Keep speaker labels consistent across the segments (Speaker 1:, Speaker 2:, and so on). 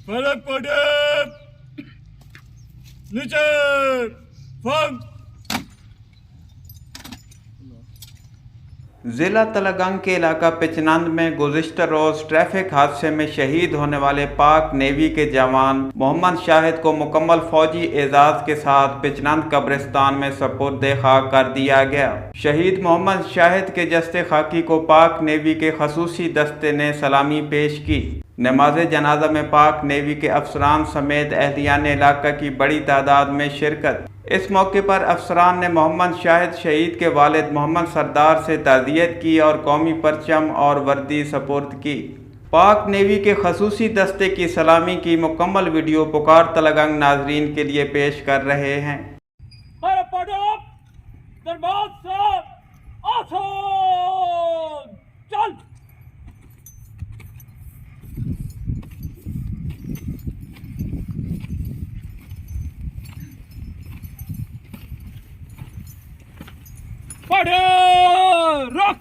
Speaker 1: फलक पटे नीचे फंग।
Speaker 2: जिला तलागंग के इलाका पिचनंद में गुज़िश्ता रोज़ ट्रैफिक हादसे में शहीद होने वाले पाक नेवी के जवान मोहम्मद शाहिद को मुकम्मल फौजी एजाज़ के साथ पिचनंद कब्रिस्तान में सपुर्द खाक कर दिया गया। शहीद मोहम्मद शाहिद के जस्ते खाकी को पाक नेवी के खसूसी दस्ते ने सलामी पेश की। नमाज जनाजा में पाक नेवी के अफसरान समेत अहलियान इलाका की बड़ी तादाद में शिरकत। इस मौके पर अफसरान ने मोहम्मद शाहिद शहीद के वालिद मोहम्मद सरदार से ताज़ियत की और कौमी परचम और वर्दी सपुर्द की। पाक नेवी के खसूसी दस्ते की सलामी की मुकम्मल वीडियो पुकार तलगंग नाजरीन के लिए पेश कर रहे हैं।
Speaker 1: चल पढ़े रख।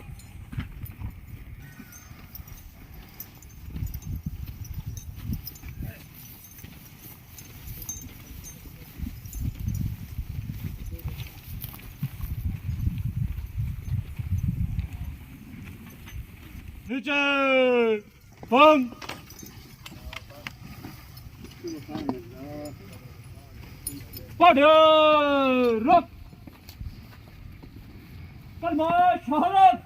Speaker 1: नीचे फंग। पढ़े रख। कलमा शहादत।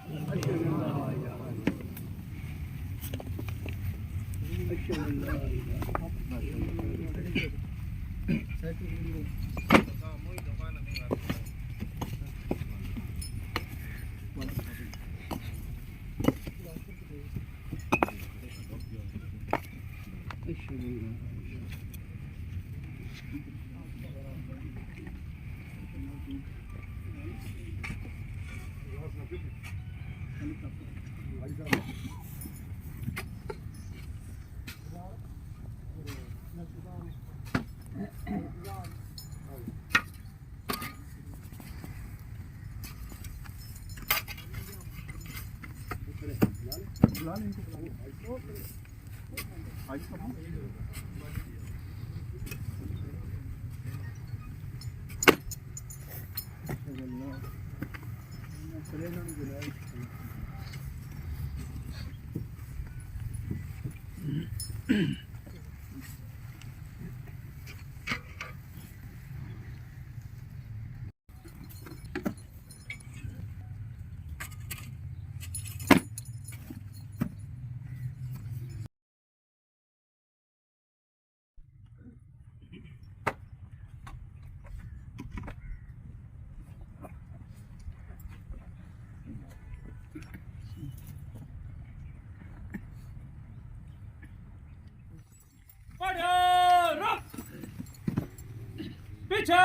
Speaker 1: पीछे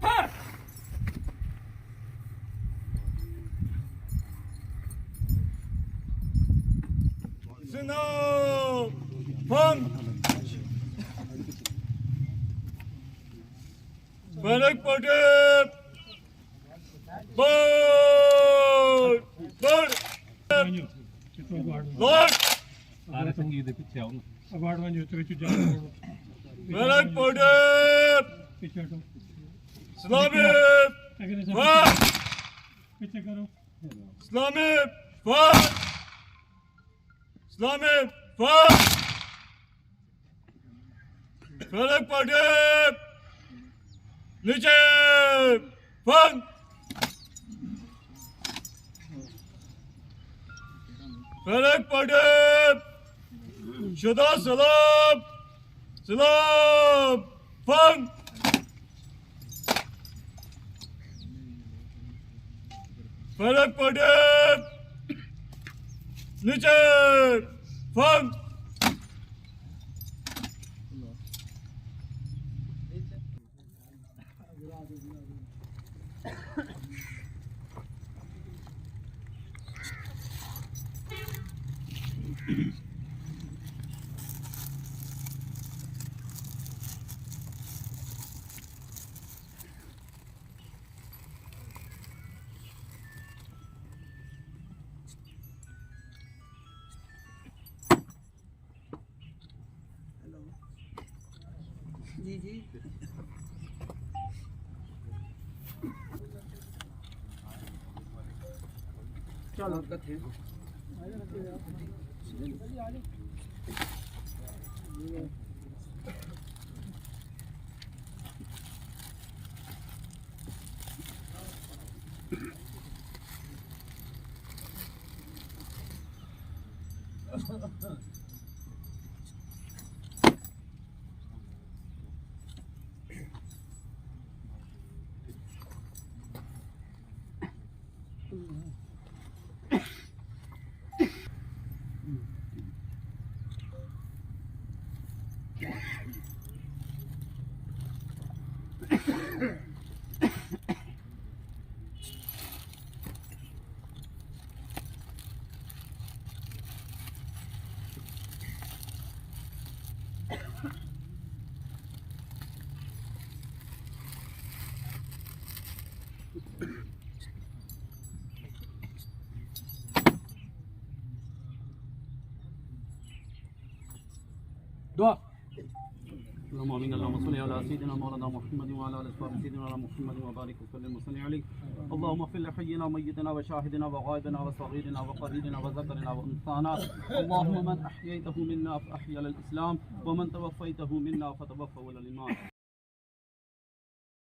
Speaker 1: फिर। जिंदा फंग। फलक पटे बोल बोल बोल।
Speaker 3: सारे संगीत ਦੇ ਪਿੱਛੇ ਆਉਣ
Speaker 1: अवार्ड में जो चीज फलक पटे
Speaker 3: ਪਿੱਛੇ ਹਟੋ
Speaker 1: सलामी
Speaker 3: ਪਿੱਛੇ ਕਰੋ
Speaker 1: इस्लामी फौज। इस्लामी फौज। फलक पटे नीचे फंग। फलक पटे शुदा सलाम सलाम फंग। फलक पटे नीचे फंग।
Speaker 4: जी जी चलो दुआ اللهم امين اللهم صل على سيدنا مولانا محمد وعلى ال سيدنا محمد وبارك وسلم وصل عليه اللهم اغفر لحينا وميتنا وشاهدنا وغائبنا وصغيرنا وقريبنا وذكرنا وانثانا اللهم من احييته منا فاحيا على الاسلام ومن توفيته منا فتوفى على الايمان